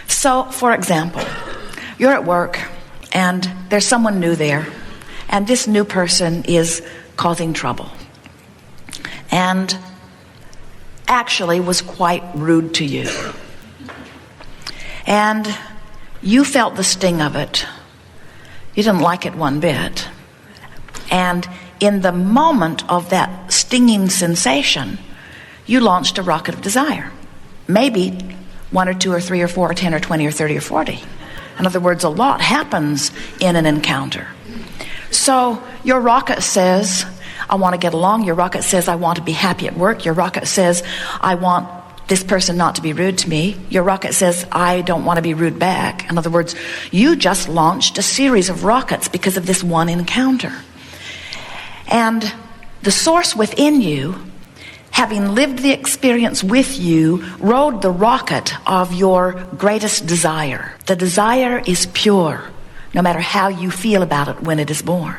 So, for example, you're at work and there's someone new there, and this new person is causing trouble and actually was quite rude to you. And you felt the sting of it. You didn't like it one bit. And in the moment of that stinging sensation, you launched a rocket of desire. Maybe 1 or 2 or 3 or 4 or 10 or 20 or 30 or 40. In other words, a lot happens in an encounter. So your rocket says, I want to get along. Your rocket says, I want to be happy at work. Your rocket says, I want this person not to be rude to me. Your rocket says, I don't want to be rude back. In other words, you just launched a series of rockets because of this one encounter. And the source within you, having lived the experience with you, rode the rocket of your greatest desire. The desire is pure, no matter how you feel about it when it is born.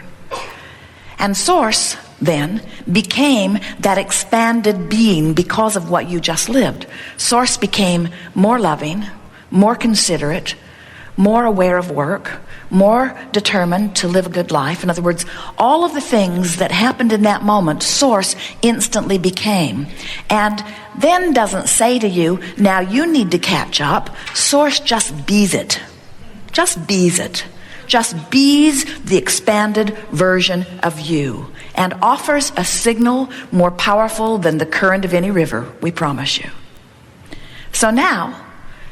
And source then became that expanded being because of what you just lived. Source became more loving, more considerate, more aware of work, more determined to live a good life. In other words, all of the things that happened in that moment, Source instantly became. And then doesn't say to you, now you need to catch up. Source just bees it. Just bees it. Just bees the expanded version of you and offers a signal more powerful than the current of any river, we promise you. So now,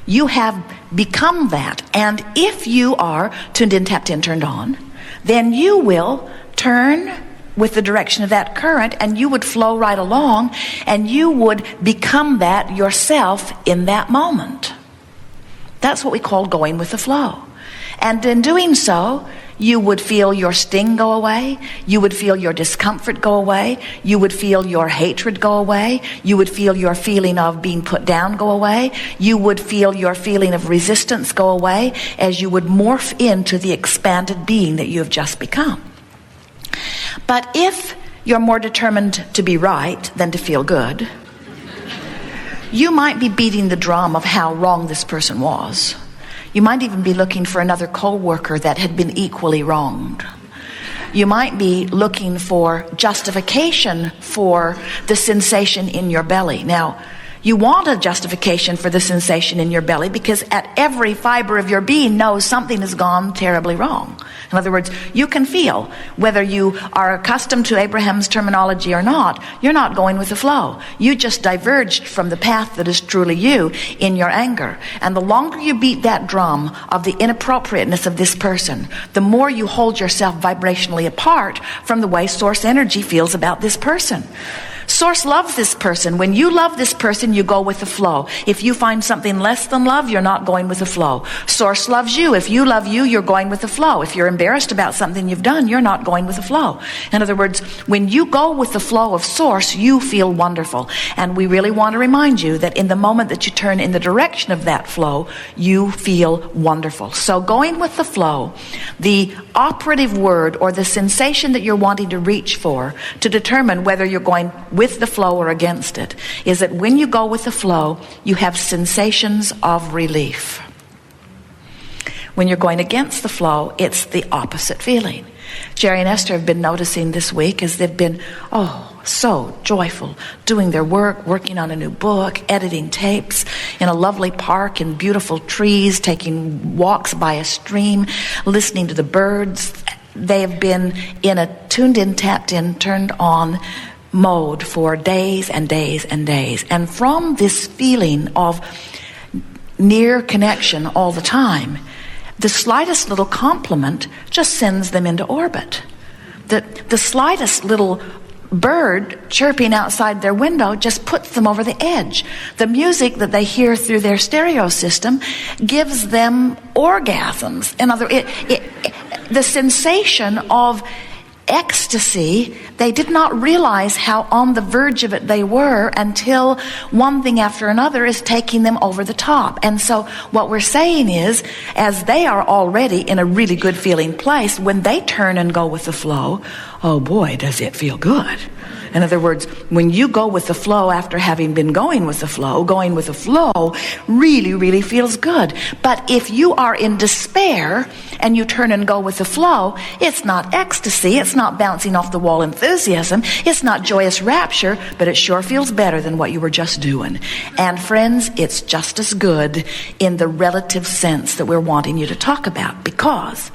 you have become that. And if you are tuned in, tapped in, turned on, then you will turn with the direction of that current and you would flow right along and you would become that yourself in that moment. That's what we call going with the flow. And in doing so, you would feel your sting go away. You would feel your discomfort go away. You would feel your hatred go away. You would feel your feeling of being put down go away. You would feel your feeling of resistance go away as you would morph into the expanded being that you have just become. But if you're more determined to be right than to feel good, you might be beating the drum of how wrong this person was. You might even be looking for another co-worker that had been equally wronged. You might be looking for justification for the sensation in your belly. Now, you want a justification for the sensation in your belly because at every fiber of your being knows something has gone terribly wrong. In other words, you can feel, whether you are accustomed to Abraham's terminology or not, you're not going with the flow. You just diverged from the path that is truly you in your anger. And the longer you beat that drum of the inappropriateness of this person, the more you hold yourself vibrationally apart from the way source energy feels about this person. Source loves this person. When you love this person, you go with the flow. If you find something less than love, you're not going with the flow. Source loves you. If you love you, you're going with the flow. If you're embarrassed about something you've done, you're not going with the flow. In other words, when you go with the flow of Source, you feel wonderful. And we really want to remind you that in the moment that you turn in the direction of that flow, you feel wonderful. So going with the flow, the operative word or the sensation that you're wanting to reach for to determine whether you're going with the flow or against it, is that when you go with the flow, you have sensations of relief. When you're going against the flow, it's the opposite feeling. Jerry and Esther have been noticing this week as they've been, so joyful, doing their work, working on a new book, editing tapes in a lovely park in beautiful trees, taking walks by a stream, listening to the birds. They have been in a tuned in, tapped in, turned on mode for days and days and days. And from this feeling of near connection all the time, the slightest little compliment just sends them into orbit. The slightest little bird chirping outside their window just puts them over the edge. The music that they hear through their stereo system gives them orgasms. In other words, the sensation of ecstasy, they did not realize how on the verge of it they were until one thing after another is taking them over the top. And so what we're saying is, as they are already in a really good feeling place, when they turn and go with the flow, oh boy, does it feel good. In other words, when you go with the flow after having been going with the flow, going with the flow really, really feels good. But if you are in despair and you turn and go with the flow, it's not ecstasy, it's not bouncing off the wall enthusiasm, it's not joyous rapture, but it sure feels better than what you were just doing. And friends, it's just as good in the relative sense that we're wanting you to talk about, because...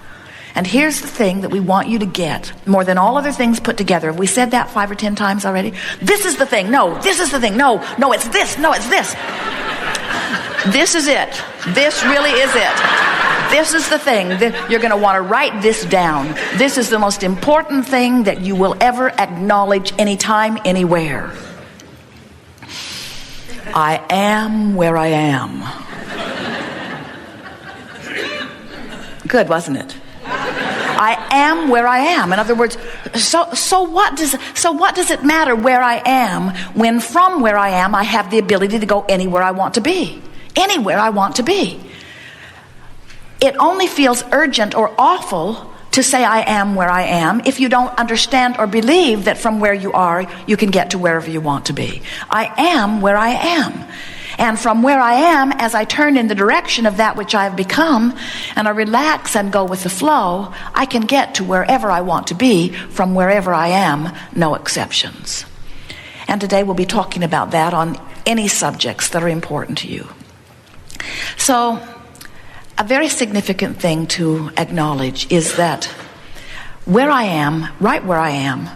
And here's the thing that we want you to get, more than all other things put together. Have we said that 5 or 10 times already? This is the thing. No, this is the thing. No, it's this. No, it's this. This is it. This really is it. This is the thing. You're going to want to write this down. This is the most important thing that you will ever acknowledge anytime, anywhere. I am where I am. Good, wasn't it? I am where I am. In other words, so what does it matter where I am when from where I am I have the ability to go anywhere I want to be? Anywhere I want to be. It only feels urgent or awful to say I am where I am if you don't understand or believe that from where you are you can get to wherever you want to be. I am where I am. And from where I am, as I turn in the direction of that which I have become, and I relax and go with the flow, I can get to wherever I want to be from wherever I am, no exceptions. And today we'll be talking about that on any subjects that are important to you. So, a very significant thing to acknowledge is that where I am, right where I am,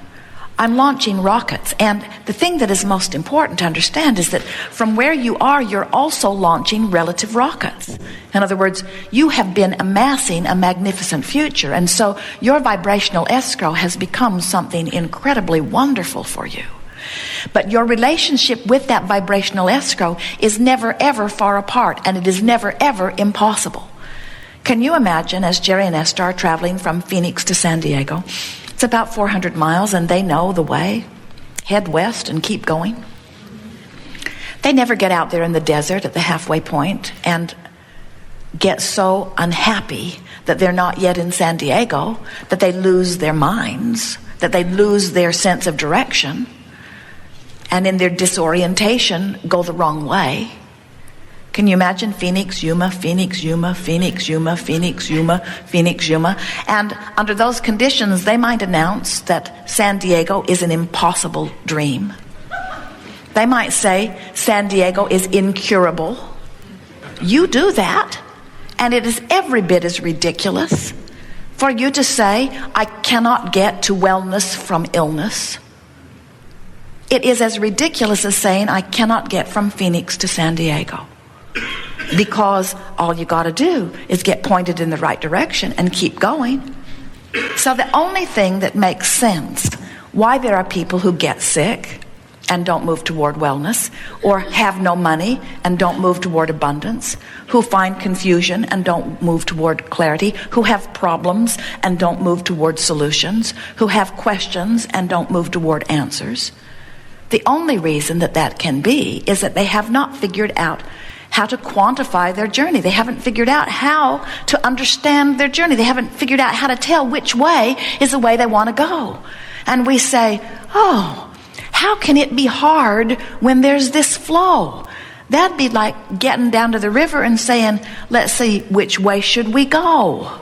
I'm launching rockets. And the thing that is most important to understand is that from where you are, you're also launching relative rockets. In other words, you have been amassing a magnificent future. And so your vibrational escrow has become something incredibly wonderful for you. But your relationship with that vibrational escrow is never, ever far apart. And it is never, ever impossible. Can you imagine, as Jerry and Esther are traveling from Phoenix to San Diego, it's about 400 miles and they know the way. Head west and keep going. They never get out there in the desert at the halfway point and get so unhappy that they're not yet in San Diego, that they lose their minds, that they lose their sense of direction, and in their disorientation go the wrong way. Can you imagine Phoenix, Yuma, Phoenix, Yuma, Phoenix, Yuma, Phoenix, Yuma, Phoenix, Yuma? And under those conditions, they might announce that San Diego is an impossible dream. They might say San Diego is incurable. You do that, and it is every bit as ridiculous for you to say, I cannot get to wellness from illness. It is as ridiculous as saying, I cannot get from Phoenix to San Diego. Because all you got to do is get pointed in the right direction and keep going. So the only thing that makes sense why there are people who get sick and don't move toward wellness, or have no money and don't move toward abundance, who find confusion and don't move toward clarity, who have problems and don't move toward solutions, who have questions and don't move toward answers. The only reason that can be is that they have not figured out how to quantify their journey. They haven't figured out how to understand their journey. They haven't figured out how to tell which way is the way they want to go. And we say, oh, how can it be hard when there's this flow? That'd be like getting down to the river and saying, let's see, which way should we go?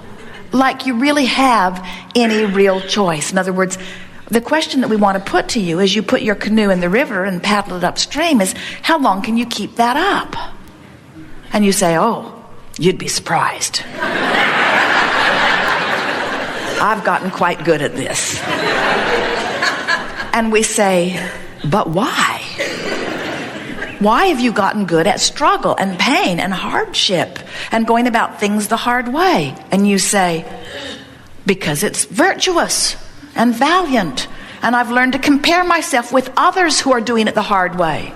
Like you really have any real choice. In other words, the question that we want to put to you as you put your canoe in the river and paddle it upstream is, how long can you keep that up? And you say, oh, you'd be surprised. I've gotten quite good at this. And we say, but why? Why have you gotten good at struggle and pain and hardship and going about things the hard way? And you say, because it's virtuous and valiant, and I've learned to compare myself with others who are doing it the hard way.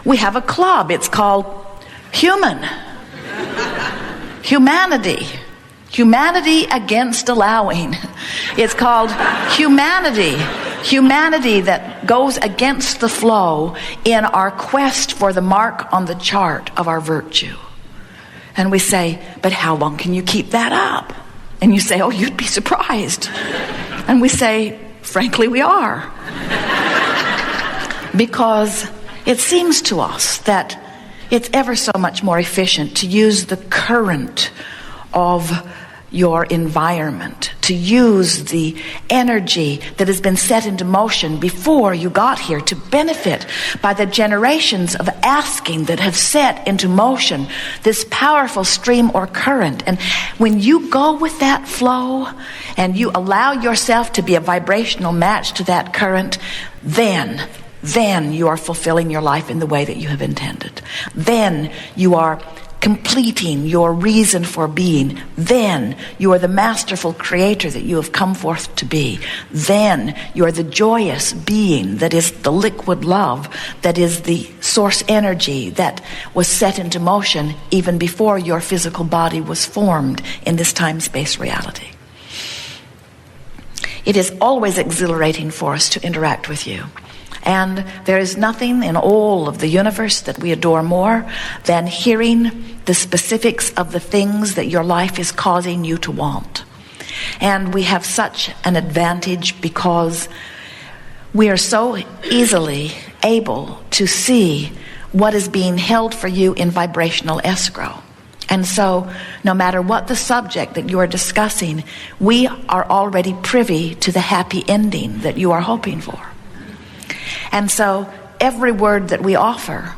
We have a club. It's called Humanity against allowing. It's called humanity that goes against the flow in our quest for the mark on the chart of our virtue. And we say, but how long can you keep that up? And you say, oh, you'd be surprised. And we say, Frankly, we are. Because it seems to us that it's ever so much more efficient to use the current of your environment, to use the energy that has been set into motion before you got here, to benefit by the generations of asking that have set into motion this powerful stream or current. And when you go with that flow and you allow yourself to be a vibrational match to that current, then you are fulfilling your life in the way that you have intended. Then you are completing your reason for being. Then you are the masterful creator that you have come forth to be. Then you are the joyous being that is the liquid love, that is the source energy that was set into motion even before your physical body was formed in this time-space reality. It is always exhilarating for us to interact with you. And there is nothing in all of the universe that we adore more than hearing the specifics of the things that your life is causing you to want. And we have such an advantage because we are so easily able to see what is being held for you in vibrational escrow. And so, no matter what the subject that you are discussing, we are already privy to the happy ending that you are hoping for. And so every word that we offer,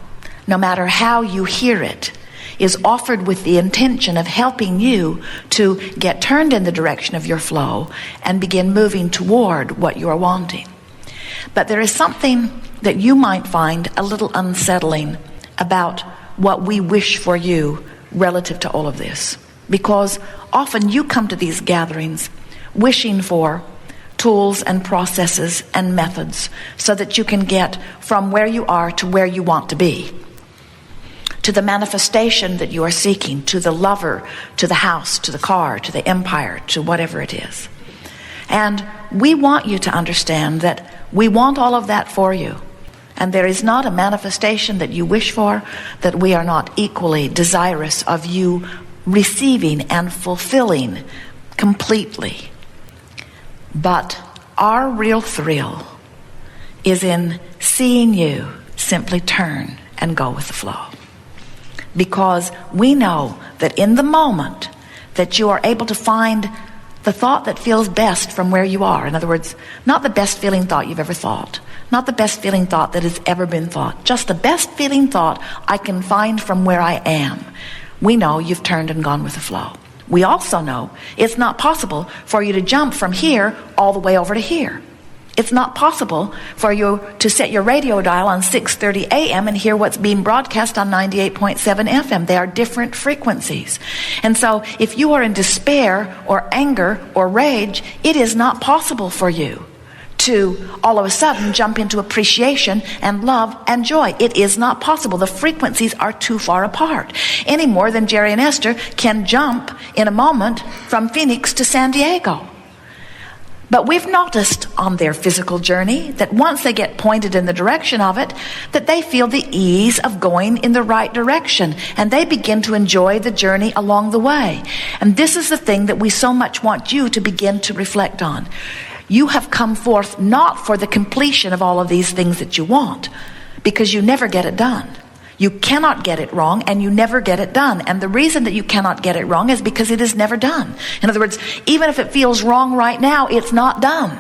no matter how you hear it, is offered with the intention of helping you to get turned in the direction of your flow and begin moving toward what you are wanting. But there is something that you might find a little unsettling about what we wish for you relative to all of this. Because often you come to these gatherings wishing for tools and processes and methods so that you can get from where you are to where you want to be, to the manifestation that you are seeking, to the lover, to the house, to the car, to the empire, to whatever it is. And we want you to understand that we want all of that for you. And there is not a manifestation that you wish for that we are not equally desirous of you receiving and fulfilling completely. But our real thrill is in seeing you simply turn and go with the flow. Because we know that in the moment that you are able to find the thought that feels best from where you are, in other words, not the best feeling thought you've ever thought, not the best feeling thought that has ever been thought, just the best feeling thought I can find from where I am, we know you've turned and gone with the flow. We also know it's not possible for you to jump from here all the way over to here. It's not possible for you to set your radio dial on 6:30 a.m. and hear what's being broadcast on 98.7 FM. They are different frequencies. And so if you are in despair or anger or rage, it is not possible for you to all of a sudden jump into appreciation and love and joy. It is not possible. The frequencies are too far apart. Any more than Jerry and Esther can jump in a moment from Phoenix to San Diego. But we've noticed on their physical journey that once they get pointed in the direction of it, that they feel the ease of going in the right direction, and they begin to enjoy the journey along the way. And this is the thing that we so much want you to begin to reflect on. You have come forth not for the completion of all of these things that you want, because you never get it done. You cannot get it wrong, and you never get it done. And the reason that you cannot get it wrong is because it is never done. In other words, even if it feels wrong right now, it's not done.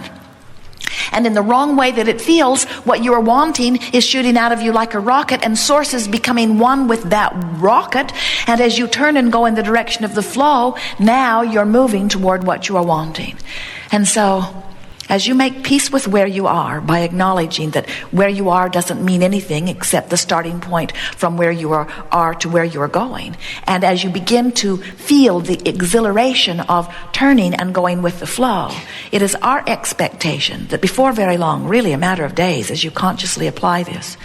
And in the wrong way that it feels, what you are wanting is shooting out of you like a rocket, and source is becoming one with that rocket. And as you turn and go in the direction of the flow, now you're moving toward what you are wanting. And so, as you make peace with where you are by acknowledging that where you are doesn't mean anything except the starting point from where you are to where you are going, and as you begin to feel the exhilaration of turning and going with the flow, it is our expectation that before very long, really a matter of days, as you consciously apply this,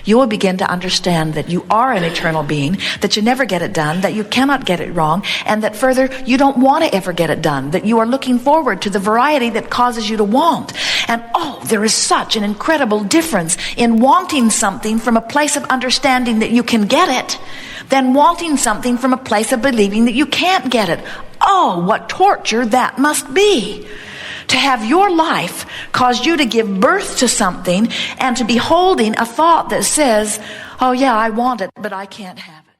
you will begin to understand that you are an eternal being, that you never get it done, that you cannot get it wrong, and that further, you don't want to ever get it done, that you are looking forward to the variety that causes you to want. And there is such an incredible difference in wanting something from a place of understanding that you can get it than wanting something from a place of believing that you can't get it. Oh, what torture that must be. to have your life cause you to give birth to something and to be holding a thought that says, oh yeah, I want it, but I can't have it.